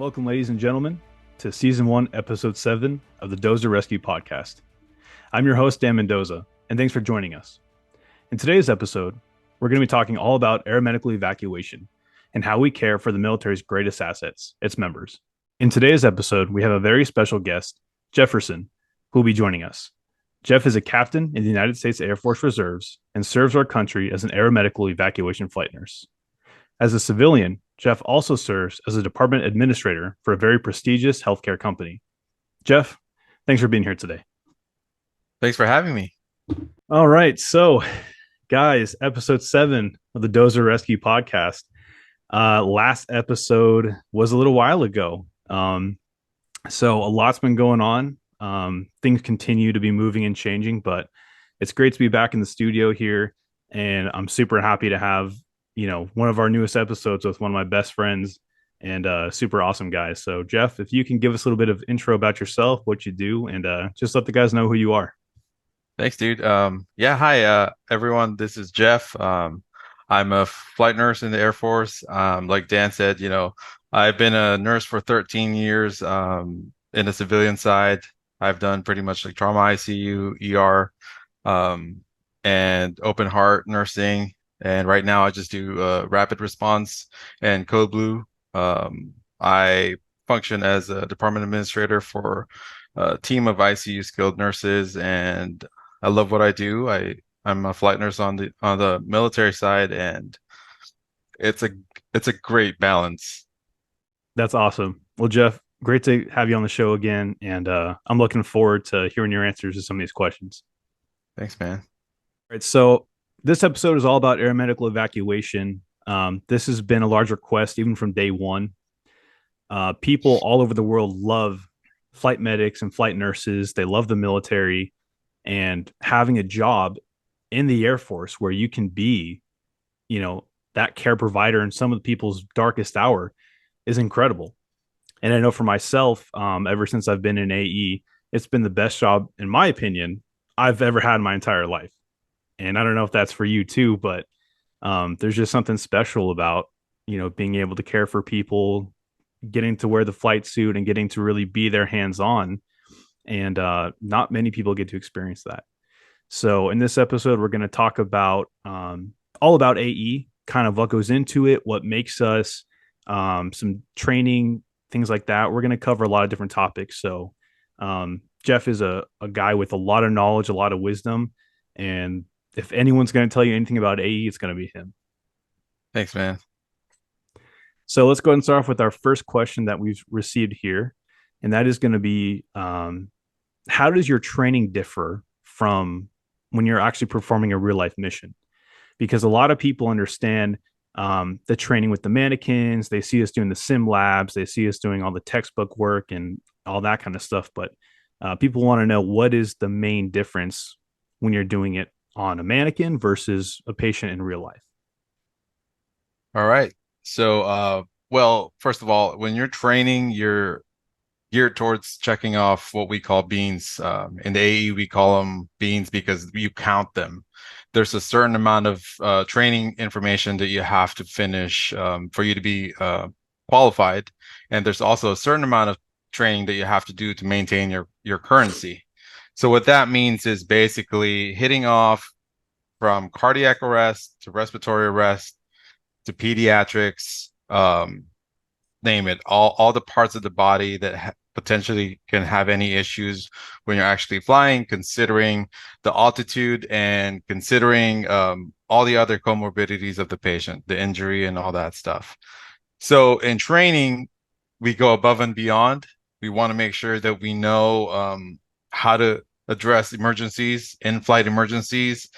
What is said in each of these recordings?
Welcome, ladies and gentlemen, to Season 1, Episode 7 of the Dozer Rescue Podcast. I'm your host, Dan Mendoza, and thanks for joining us. In today's episode, we're going to be talking all about aeromedical evacuation and how we care for the military's greatest assets, its members. In today's episode, we have a very special guest, Jefferson, who will be joining us. Jeff is a captain in the United States Air Force Reserves and serves our country as an aeromedical evacuation flight nurse. As a civilian, Jeff also serves as a department administrator for a very prestigious healthcare company. Jeff, thanks for being here today. Thanks for having me. All right. So, guys, episode 7 of the Dozer Rescue Podcast. Last episode was a little while ago. So a lot's been going on. Things continue to be moving and changing, but it's great to be back in the studio here. And I'm super happy to have one of our newest episodes with one of my best friends and super awesome guys. So Jeff, if you can give us a little bit of intro about yourself, what you do, and just let the guys know who you are. Thanks, dude. Hi, everyone. This is Jeff. I'm a flight nurse in the Air Force. Like Dan said, I've been a nurse for 13 years in the civilian side. I've done pretty much like trauma ICU, ER, and open heart nursing. And right now I just do rapid response and code blue. I function as a department administrator for a team of ICU skilled nurses, and I love what I do. I'm a flight nurse on the military side, and it's a great balance. That's awesome. Well, Jeff, great to have you on the show again, and I'm looking forward to hearing your answers to some of these questions. Thanks, man. All right, so this episode is all about aeromedical evacuation. This has been a large request even from day one. People all over the world love flight medics and flight nurses. They love the military, and having a job in the Air Force where you can be, that care provider in some of the people's darkest hour is incredible. And I know for myself, ever since I've been in AE, it's been the best job, in my opinion, I've ever had in my entire life. And I don't know if that's for you too, but there's just something special about, being able to care for people, getting to wear the flight suit and getting to really be their hands on. And not many people get to experience that. So in this episode, we're going to talk about all about AE, kind of what goes into it, what makes us, some training, things like that. We're going to cover a lot of different topics. So Jeff is a guy with a lot of knowledge, a lot of wisdom. And if anyone's going to tell you anything about AE, it's going to be him. Thanks, man. So let's go ahead and start off with our first question that we've received here. And that is going to be, how does your training differ from when you're actually performing a real life mission? Because a lot of people understand the training with the mannequins. They see us doing the sim labs. They see us doing all the textbook work and all that kind of stuff. But people want to know, what is the main difference when you're doing it on a mannequin versus a patient in real life? All right. So, well, first of all, when you're training, you're geared towards checking off what we call beans. In the AE, we call them beans because you count them. There's a certain amount of training information that you have to finish for you to be qualified. And there's also a certain amount of training that you have to do to maintain your currency. So what that means is basically hitting off from cardiac arrest to respiratory arrest to pediatrics, name it, all the parts of the body that potentially can have any issues when you're actually flying, considering the altitude and considering all the other comorbidities of the patient, the injury and all that stuff. So in training, we go above and beyond. We want to make sure that we know how to address emergencies, in-flight emergencies.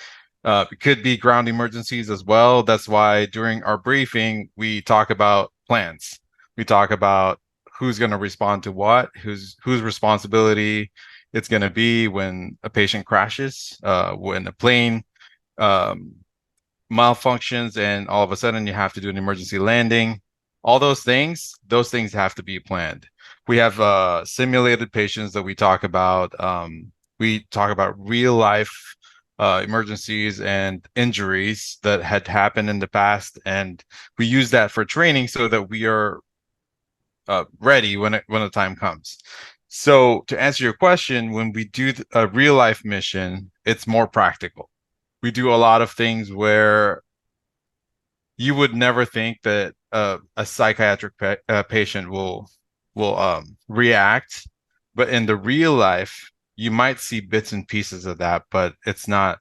It could be ground emergencies as well. That's why during our briefing, we talk about plans. We talk about who's going to respond to what, whose responsibility it's going to be when a patient crashes, when a plane malfunctions, and all of a sudden you have to do an emergency landing. All those things have to be planned. We have simulated patients that we talk about. We talk about real life emergencies and injuries that had happened in the past, and we use that for training so that we are ready when the time comes. So to answer your question, when we do a real life mission, it's more practical. We do a lot of things where you would never think that a psychiatric patient will react, but in the real life, you might see bits and pieces of that, but it's not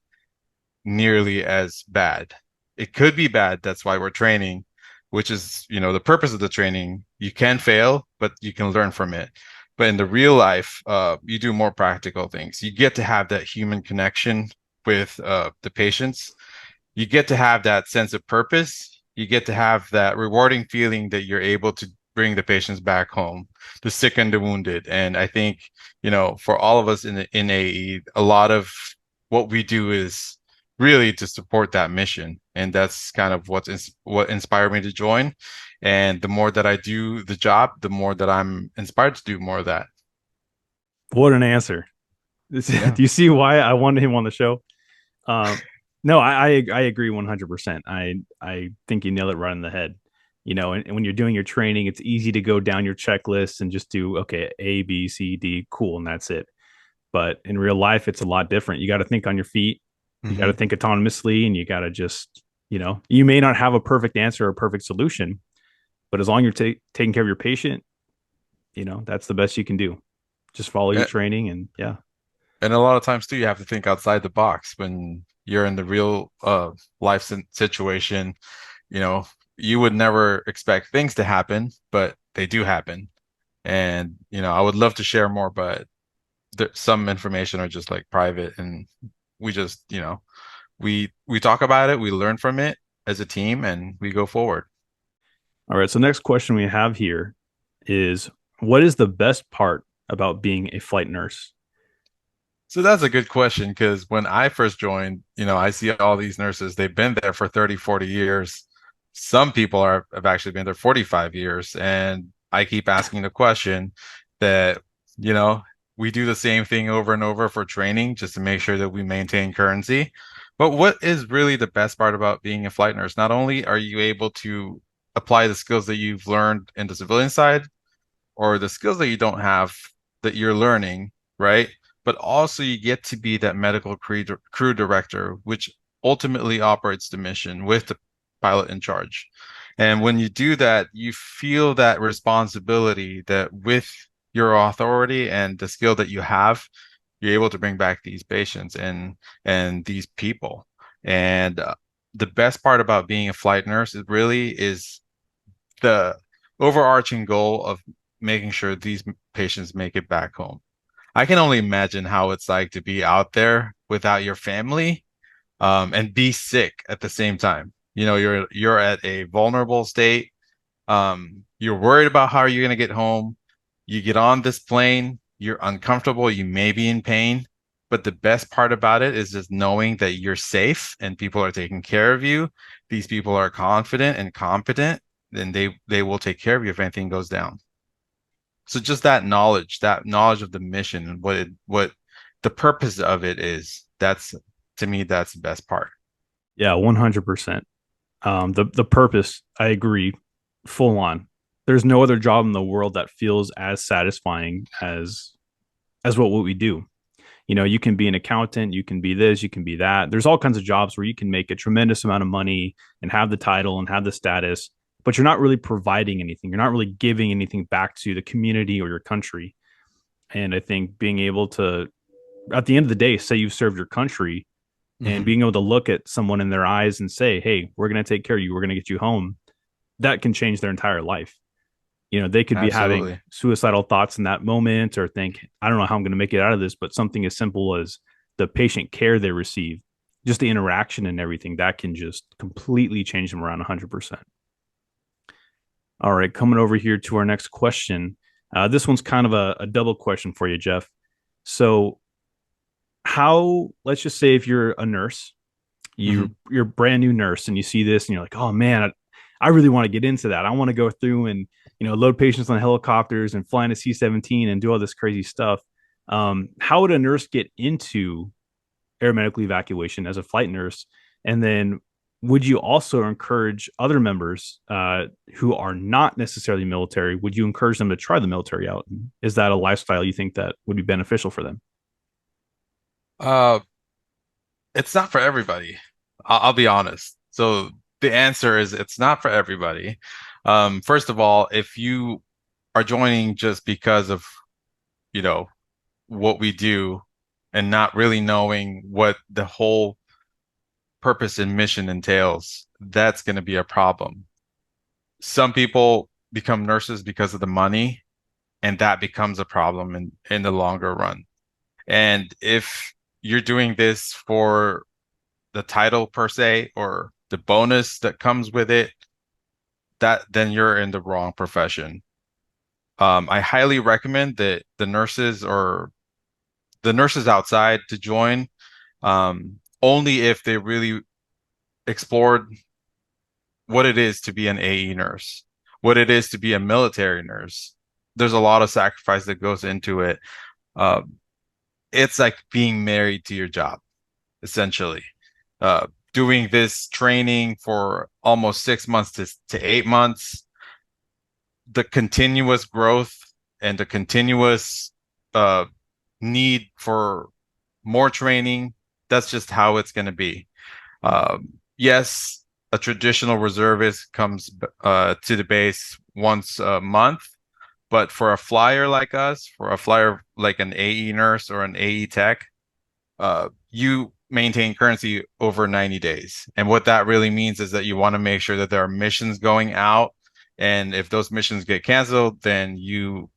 nearly as bad. It could be bad. That's why we're training, which is, the purpose of the training. You can fail, but you can learn from it. But in the real life, you do more practical things. You get to have that human connection with the patients. You get to have that sense of purpose. You get to have that rewarding feeling that you're able to bring the patients back home, the sick and the wounded. And I think, for all of us in AE, a lot of what we do is really to support that mission. And that's kind of what inspired me to join. And the more that I do the job, the more that I'm inspired to do more of that. What an answer. Yeah. Do you see why I wanted him on the show? Um, no, I agree 100%. I think you nailed it right on the head. And when you're doing your training, it's easy to go down your checklist and just do, okay, A, B, C, D, cool, and that's it. But in real life, it's a lot different. You got to think on your feet. You got to Hmm. think autonomously, and you got to just, you may not have a perfect answer or a perfect solution, but as long as you're taking care of your patient, that's the best you can do. Just follow your training, and yeah. And a lot of times too, you have to think outside the box when you're in the real life situation. You know, you would never expect things to happen, but they do happen. And I would love to share more, but some information are just like private, and we just, we talk about it, we learn from it as a team, and we go forward. All right. So next question we have here is, what is the best part about being a flight nurse? So that's a good question because when I first joined, I see all these nurses, they've been there for 30, 40 years. Some people have actually been there 45 years. And I keep asking the question that, you know, we do the same thing over and over for training just to make sure that we maintain currency. But what is really the best part about being a flight nurse? Not only are you able to apply the skills that you've learned in the civilian side, or the skills that you don't have that you're learning, right? But also you get to be that medical crew director, which ultimately operates the mission with the pilot in charge. And when you do that, you feel that responsibility that with your authority and the skill that you have, you're able to bring back these patients and these people. And the best part about being a flight nurse is the overarching goal of making sure these patients make it back home. I can only imagine how it's like to be out there without your family, and be sick at the same time. You're at a vulnerable state. You're worried about how you're going to get home. You get on this plane, you're uncomfortable, you may be in pain, but the best part about it is just knowing that you're safe and people are taking care of you. These people are confident and competent, then they will take care of you if anything goes down. So just that knowledge of the mission and what the purpose of it is, that's to me, that's the best part. Yeah, 100%. The purpose, I agree, full on. There's no other job in the world that feels as satisfying as what we do. You can be an accountant, you can be this, you can be that. There's all kinds of jobs where you can make a tremendous amount of money and have the title and have the status, but you're not really providing anything. You're not really giving anything back to the community or your country. And I think being able to, at the end of the day, say you've served your country and Hmm. being able to look at someone in their eyes and say, hey, we're going to take care of you, we're going to get you home, that can change their entire life. They could be having Absolutely. suicidal thoughts in that moment or think, I don't know how I'm going to make it out of this, but something as simple as the patient care they receive, just the interaction and everything, that can just completely change them around 100%. All right, coming over here to our next question. This one's kind of a double question for you, Jeff. So, let's just say if you're a nurse, Hmm. you're a brand new nurse and you see this and you're like, oh man, I really want to get into that. I want to go through and load patients on helicopters and fly in a C-17 and do all this crazy stuff. How would a nurse get into aeromedical evacuation as a flight nurse? And then would you also encourage other members who are not necessarily military? Would you encourage them to try the military out? Is that a lifestyle you think that would be beneficial for them? Uh, it's not for everybody. I'll be honest. So the answer is it's not for everybody. First of all, if you are joining just because of, you know, what we do and not really knowing what the whole purpose and mission entails, that's going to be a problem. Some people become nurses because of the money, and that becomes a problem in the longer run. And if you're doing this for the title per se or the bonus that comes with it, that then you're in the wrong profession. I highly recommend that the nurses outside to join, only if they really explored what it is to be an AE nurse, what it is to be a military nurse. There's a lot of sacrifice that goes into it. Um, it's like being married to your job, essentially. Uh, Doing this training for almost 6 months to 8 months, the continuous growth and the continuous uh, need for more training, that's just how it's going to be. Yes, a traditional reservist comes to the base once a month, but for a flyer like us, for a flyer like an AE nurse or an AE tech, you maintain currency over 90 days. And what that really means is that you want to make sure that there are missions going out. And if those missions get canceled, then you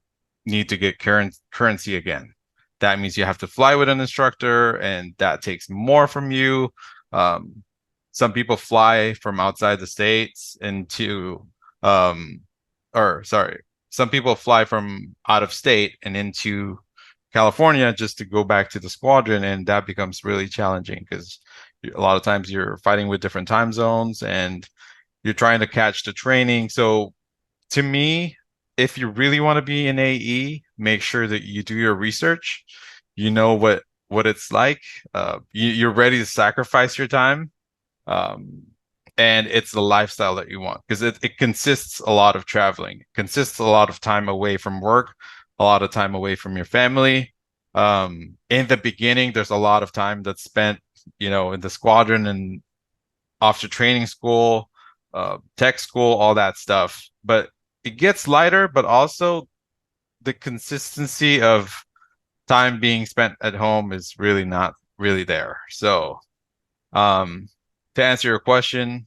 need to get currency again. That means you have to fly with an instructor, and that takes more from you. Um, some people fly from outside the states into, um, or sorry, some people fly from out of state and into California just to go back to the squadron, and that becomes really challenging because a lot of times you're fighting with different time zones and you're trying to catch the training. So to me, if you really want to be an AE, make sure that you do your research. You know what it's like. You're ready to sacrifice your time, um, and it's the lifestyle that you want because it consists a lot of traveling, it consists a lot of time away from work, a lot of time away from your family. In the beginning, there's a lot of time that's spent, in the squadron and after training school, tech school, all that stuff. But it gets lighter, but also the consistency of time being spent at home is really not really there. So, um, to answer your question,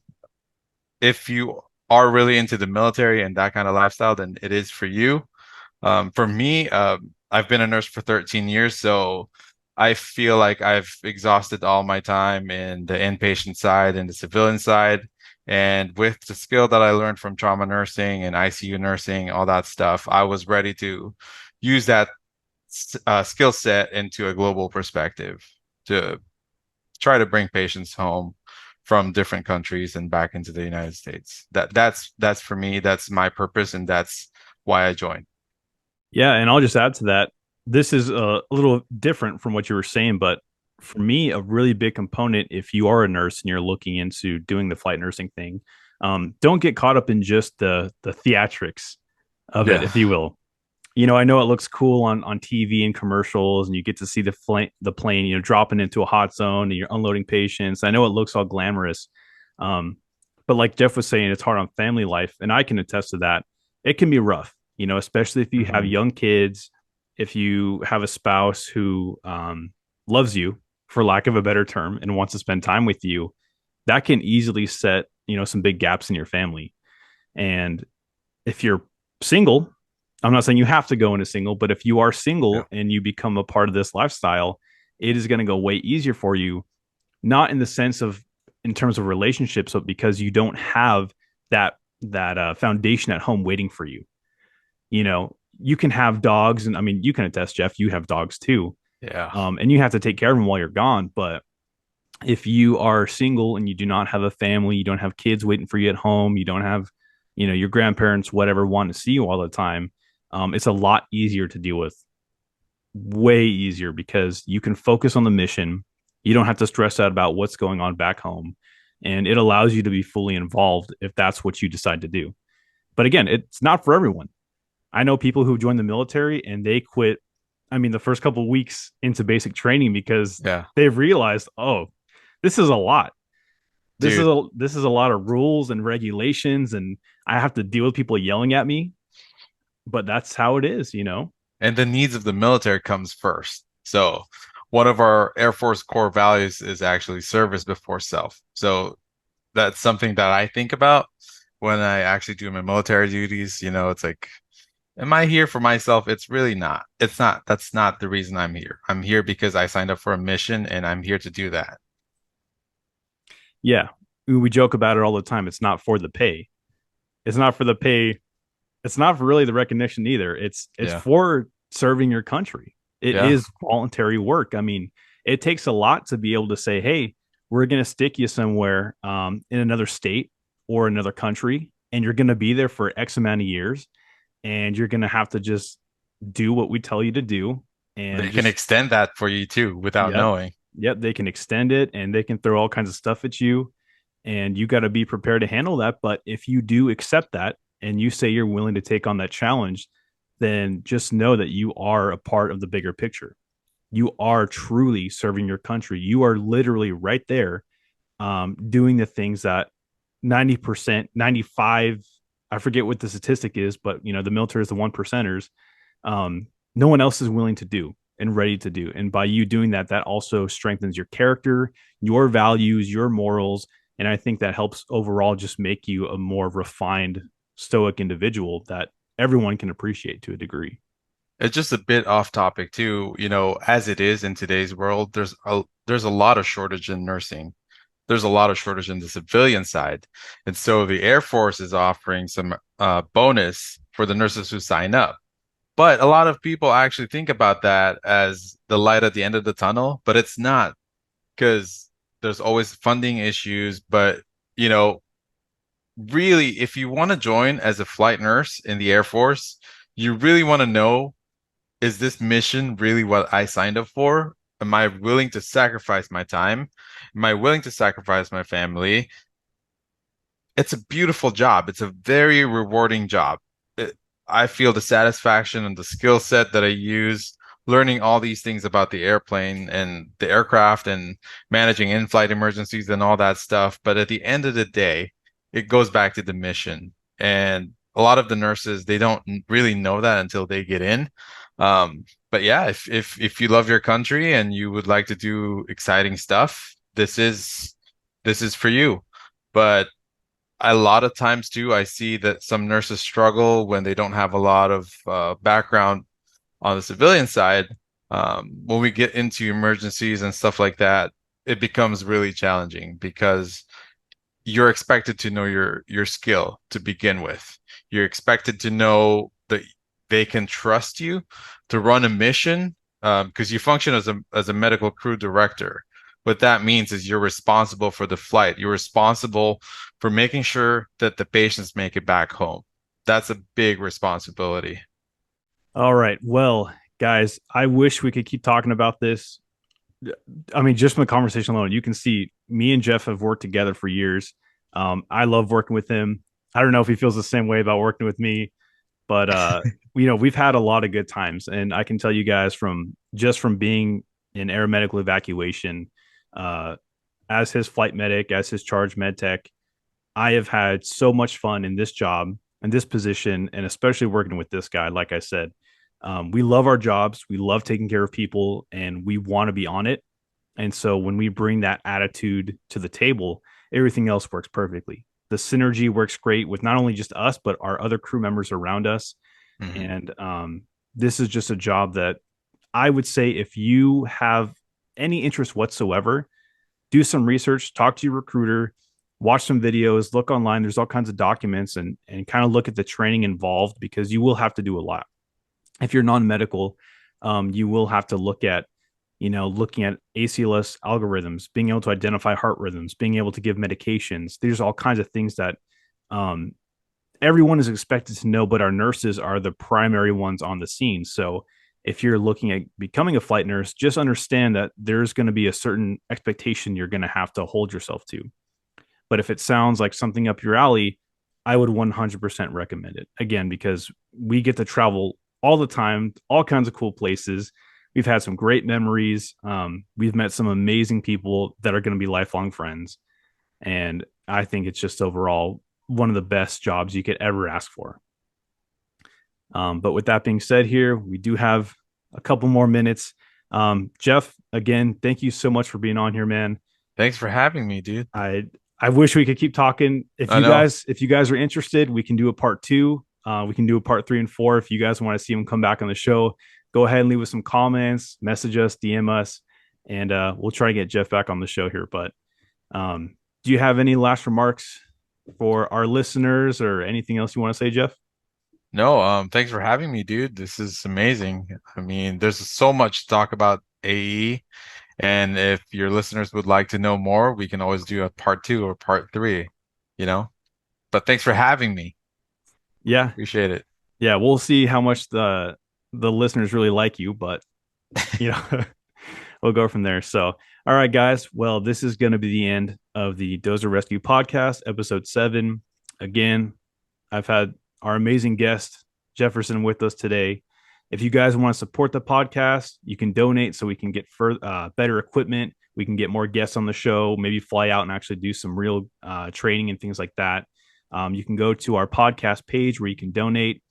if you are really into the military and that kind of lifestyle, then it is for you. For me, I've been a nurse for 13 years, so I feel like I've exhausted all my time in the inpatient side and the civilian side. And with the skill that I learned from trauma nursing and ICU nursing, all that stuff, I was ready to use that skill set into a global perspective to try to bring patients home from different countries and back into the United States. That's for me, that's my purpose, and that's why I joined. Yeah, and I'll just add to that. This is a little different from what you were saying, but for me, a really big component, if you are a nurse and you're looking into doing the flight nursing thing, don't get caught up in just the theatrics of it, Yeah. if you will. I know it looks cool on TV and commercials, and you get to see the plane, dropping into a hot zone and you're unloading patients. I know it looks all glamorous, um, but like Jeff was saying, it's hard on family life, and I can attest to that. It can be rough, especially if you have Mhm. young kids, if you have a spouse who loves you, for lack of a better term, and wants to spend time with you. That can easily set some big gaps in your family. And if you're single, I'm not saying you have to go into single, but if you are Yeah. single and you become a part of this lifestyle, it is going to go way easier for you, not in the sense of in terms of relationships, but because you don't have that foundation at home waiting for you. You can have dogs, and I mean, you can attest, Jeff, you have dogs too, Yeah. and you have to take care of them while you're gone. But if you are single and you do not have a family, you don't have kids waiting for you at home, you don't have, your grandparents, whatever, want to see you all the time, it's a lot easier to deal with, way easier because you can focus on the mission. You don't have to stress out about what's going on back home. and it allows you to be fully involved if that's what you decide to do. But again, it's not for everyone. I know people who joined the military and they quit. I mean, the first couple of weeks into basic training because Yeah, they've realized, oh, this is a lot. dude. This is a lot of rules and regulations, and I have to deal with people yelling at me. But that's how it is, you know. And the needs of the military comes first. So one of our Air Force core values is actually service before self. So that's something that I think about when I actually do my military duties. It's like, am I here for myself? It's really not. It's not. That's not the reason I'm here. I'm here because I signed up for a mission and I'm here to do that. Yeah, we joke about it all the time. It's not for the pay. It's not for the pay. It's not for really the recognition either. It's Yeah. for serving your country. It Yeah. is voluntary work. I mean, it takes a lot to be able to say, "Hey, we're going to stick you somewhere in another state or another country, and you're going to be there for X amount of years, and you're going to have to just do what we tell you to do, They and can just extend that for you too without yep, knowing. yep." They can extend it, and they can throw all kinds of stuff at you, and you got to be prepared to handle that. But if you do accept that and you say you're willing to take on that challenge, then just know that you are a part of the bigger picture. You are truly serving your country. You are literally right there doing the things that 90%, 95, I forget what the statistic is, but you know, the military is the one percenters. No one else is willing to do and ready to do. And by you doing that, that also strengthens your character, your values, your morals. And I think that helps overall just make you a more refined, stoic individual that everyone can appreciate to a degree. It's just a bit off topic too. As it is in today's world, there's a lot of shortage in nursing. There's a lot of shortage in the civilian side. And so the Air Force is offering some bonus for the nurses who sign up. But a lot of people actually think about that as the light at the end of the tunnel, but it's not because there's always funding issues. But, you know, really, if you want to join as a flight nurse in the Air Force, you really want to know, is this mission really what I signed up for? Am I willing to sacrifice my time? Am I willing to sacrifice my family? It's a beautiful job. It's a very rewarding job. I feel the satisfaction and the skill set that I use learning all these things about the airplane and the aircraft and managing in-flight emergencies and all that stuff. But at the end of the day, it goes back to the mission. And a lot of the nurses, they don't really know that until they get in. But yeah, if you love your country and you would like to do exciting stuff, this is for you. But a lot of times too, I see that some nurses struggle when they don't have a lot of background on the civilian side. When we get into emergencies and stuff like that, it becomes really challenging because you're expected to know your skill to begin with. You're expected to know that they can trust you to run a mission because you function as a medical crew director. What that means is you're responsible for the flight. You're responsible for making sure that the patients make it back home. That's a big responsibility. All right. Well, guys, I wish we could keep talking about this. I mean, just from the conversation alone, you can see me and Jeff have worked together for years. I love working with him. I don't know if he feels the same way about working with me, but you know, we've had a lot of good times, and I can tell you guys from just from being in aeromedical evacuation, uh, as his flight medic, as his charge med tech, I have had so much fun in this job and this position, and especially working with this guy. Like I said, we love our jobs, we love taking care of people, and we want to be on it. And so when we bring that attitude to the table, everything else works perfectly. The synergy works great with not only just us, but our other crew members around us. Mhm. And this is just a job that I would say if you have any interest whatsoever, do some research, talk to your recruiter, watch some videos, look online. There's all kinds of documents and kind of look at the training involved because you will have to do a lot. If you're non-medical, you will have to look at, you know, looking at ACLS algorithms, being able to identify heart rhythms, being able to give medications. There's all kinds of things that um, everyone is expected to know, but our nurses are the primary ones on the scene. So if you're looking at becoming a flight nurse, just understand that there's going to be a certain expectation you're going to have to hold yourself to. But if it sounds like something up your alley, I would 100% recommend it. Again, because we get to travel all the time, all kinds of cool places. We've had some great memories. We've met some amazing people that are going to be lifelong friends. And I think it's just overall one of the best jobs you could ever ask for. But with that being said, here we do have a couple more minutes. Jeff, again, thank you so much for being on here, man. Thanks for having me, dude. I I wish we could keep talking. I know. If you guys are interested, we can do a part two. We can do a part 3 and 4. If you guys want to see him come back on the show, go ahead and leave us some comments, message us, DM us, and we'll try to get Jeff back on the show here. But do you have any last remarks for our listeners or anything else you want to say, Jeff? No, thanks for having me, dude. This is amazing. I mean, there's so much to talk about AE, and if your listeners would like to know more, we can always do a part two or part three, you know? But thanks for having me. Yeah, Appreciate it. yeah, we'll see how much the listeners really like you, but you know, we'll go from there. So, all right, guys. Well, this is going to be the end of the Dozer Rescue Podcast, episode 7. Again, I've had our amazing guest Jefferson with us today. If you guys want to support the podcast, you can donate so we can get better equipment. We can get more guests on the show, maybe fly out and actually do some real training and things like that. You can go to our podcast page where you can donate.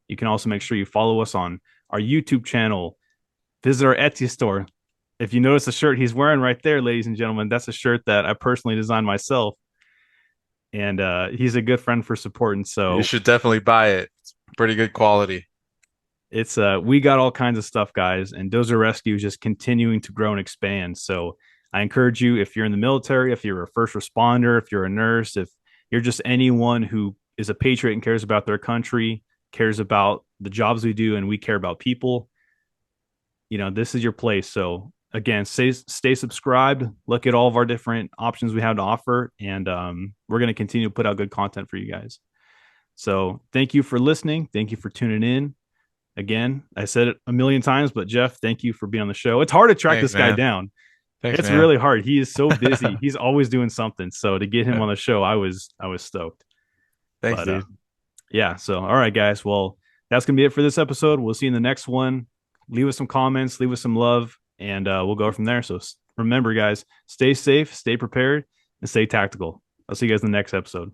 You can also make sure you follow us on our YouTube channel. Visit our Etsy store. If you notice the shirt he's wearing right there, ladies and gentlemen, that's a shirt that I personally designed myself. And he's a good friend for supporting. You So should definitely buy it. It's pretty good quality. it's we got all kinds of stuff, guys, and Dozer Rescue is just continuing to grow and expand. So I encourage you, if you're in the military, if you're a first responder, if you're a nurse, if you're just anyone who is a patriot and cares about their country, cares about the jobs we do, and we care about people, this is your place. So again, stay subscribed, look at all of our different options we have to offer, and we're going to continue to put out good content for you guys. So thank you for listening. Thank you for tuning in. Again, I said it a million times, but Jeff, thank you for being on the show. It's hard to track Thanks, this guy man. down. Thanks, It's man. really hard. He is so busy. He's always doing something. So to get him on the show, I was stoked. Thanks, But dude. yeah, so all right, guys. Well, that's gonna be it for this episode. We'll see you in the next one. Leave us some comments, leave us some love, and we'll go from there. So remember, guys, stay safe, stay prepared, and stay tactical. I'll see you guys in the next episode.